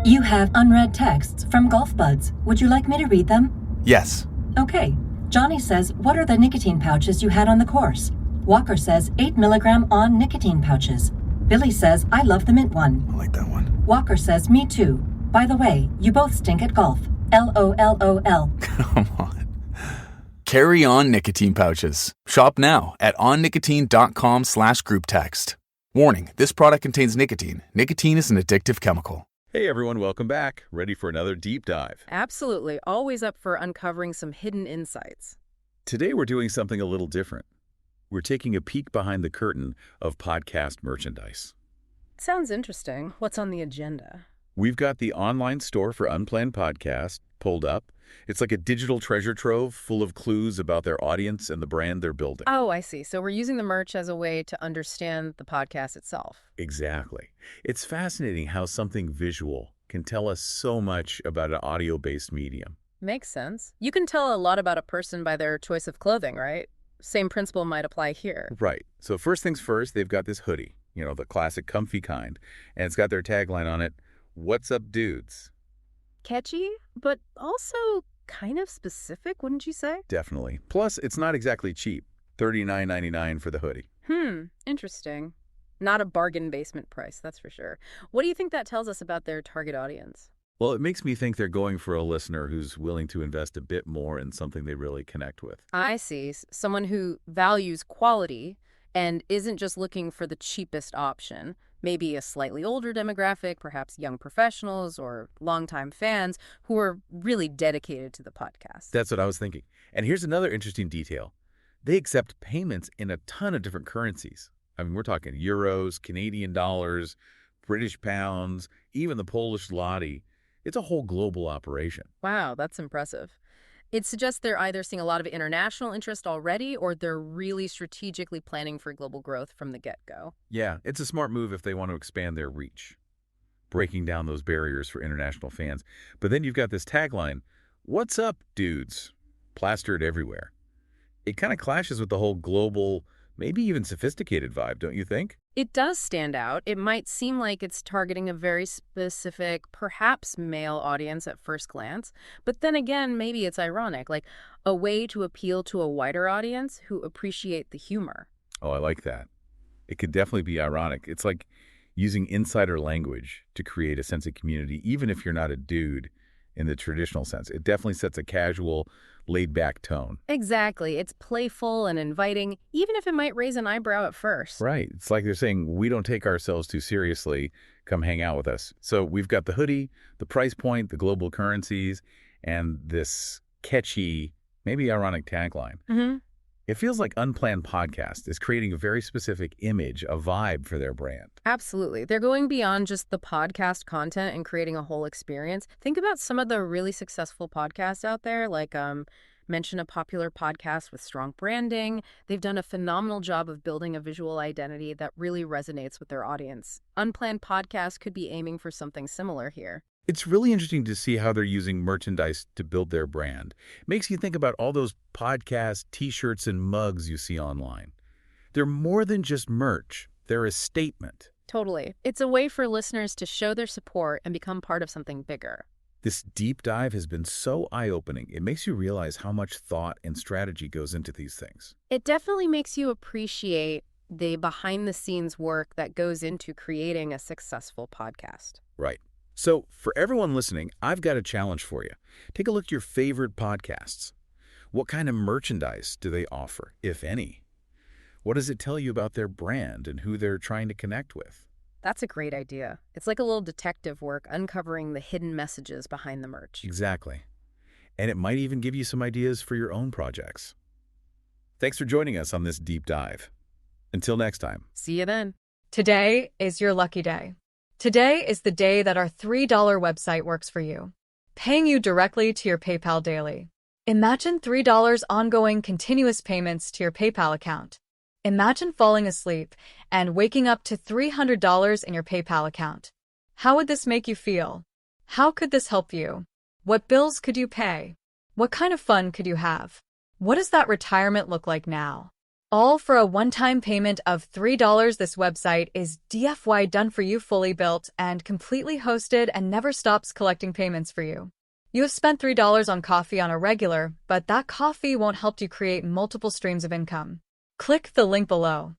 You have unread texts from Golf Buds. Would you like me to read them? Yes. Okay. Johnny says, what are the nicotine pouches you had on the course? Walker says, 8 milligram on nicotine pouches. Billy says, I love the mint one. I like that one. Walker says, me too. By the way, you both stink at golf. LOLOL. Come on. Carry on nicotine pouches. Shop now at onnicotine.com/group text. Warning, this product contains nicotine. Nicotine is an addictive chemical. Hey everyone, welcome back. Ready for another deep dive. Absolutely. Always up for uncovering some hidden insights. Today we're doing something a little different. We're taking a peek behind the curtain of podcast merchandise. Sounds interesting. What's on the agenda? We've got the online store for Unplanned Podcast pulled up. It's like a digital treasure trove full of clues about their audience and the brand they're building. Oh, I see. So we're using the merch as a way to understand the podcast itself. Exactly. It's fascinating how something visual can tell us so much about an audio-based medium. Makes sense. You can tell a lot about a person by their choice of clothing, right? Same principle might apply here. Right. So first things first, they've got this hoodie, the classic comfy kind, and it's got their tagline on it, "What's up, dudes?" Catchy, but also kind of specific, wouldn't you say? Definitely. Plus, it's not exactly cheap. $39.99 for the hoodie. Interesting. Not a bargain basement price, that's for sure. What do you think that tells us about their target audience? Well, it makes me think they're going for a listener who's willing to invest a bit more in something they really connect with. I see. Someone who values quality and isn't just looking for the cheapest option. Maybe a slightly older demographic, perhaps young professionals or longtime fans who are really dedicated to the podcast. That's what I was thinking. And here's another interesting detail. They accept payments in a ton of different currencies. I mean, we're talking euros, Canadian dollars, British pounds, even the Polish zloty. It's a whole global operation. Wow, that's impressive. It suggests they're either seeing a lot of international interest already or they're really strategically planning for global growth from the get-go. Yeah, it's a smart move if they want to expand their reach, breaking down those barriers for international fans. But then you've got this tagline, "What's up, dudes?" plastered everywhere. It kind of clashes with the whole global, maybe even sophisticated vibe, don't you think? It does stand out. It might seem like it's targeting a very specific, perhaps male audience at first glance. But then again, maybe it's ironic, like a way to appeal to a wider audience who appreciate the humor. Oh, I like that. It could definitely be ironic. It's like using insider language to create a sense of community, even if you're not a dude in the traditional sense. It definitely sets a casual, laid-back tone. Exactly. It's playful and inviting, even if it might raise an eyebrow at first. Right. It's like they're saying, we don't take ourselves too seriously. Come hang out with us. So we've got the hoodie, the price point, the global currencies, and this catchy, maybe ironic tagline. It feels like Unplanned Podcast is creating a very specific image, a vibe for their brand. Absolutely. They're going beyond just the podcast content and creating a whole experience. Think about some of the really successful podcasts out there, like mention a popular podcast with strong branding. They've done a phenomenal job of building a visual identity that really resonates with their audience. Unplanned Podcast could be aiming for something similar here. It's really interesting to see how they're using merchandise to build their brand. It makes you think about all those podcast T-shirts and mugs you see online. They're more than just merch. They're a statement. Totally. It's a way for listeners to show their support and become part of something bigger. This deep dive has been so eye-opening. It makes you realize how much thought and strategy goes into these things. It definitely makes you appreciate the behind-the-scenes work that goes into creating a successful podcast. Right. So for everyone listening, I've got a challenge for you. Take a look at your favorite podcasts. What kind of merchandise do they offer, if any? What does it tell you about their brand and who they're trying to connect with? That's a great idea. It's like a little detective work uncovering the hidden messages behind the merch. Exactly. And it might even give you some ideas for your own projects. Thanks for joining us on this deep dive. Until next time. See you then. Today is your lucky day. Today is the day that our $3 website works for you, paying you directly to your PayPal daily. Imagine $3 ongoing continuous payments to your PayPal account. Imagine falling asleep and waking up to $300 in your PayPal account. How would this make you feel? How could this help you? What bills could you pay? What kind of fun could you have? What does that retirement look like now? All for a one-time payment of $3. This website is DFY done for you, fully built and completely hosted, and never stops collecting payments for you. You have spent $3 on coffee on a regular, but that coffee won't help you create multiple streams of income. Click the link below.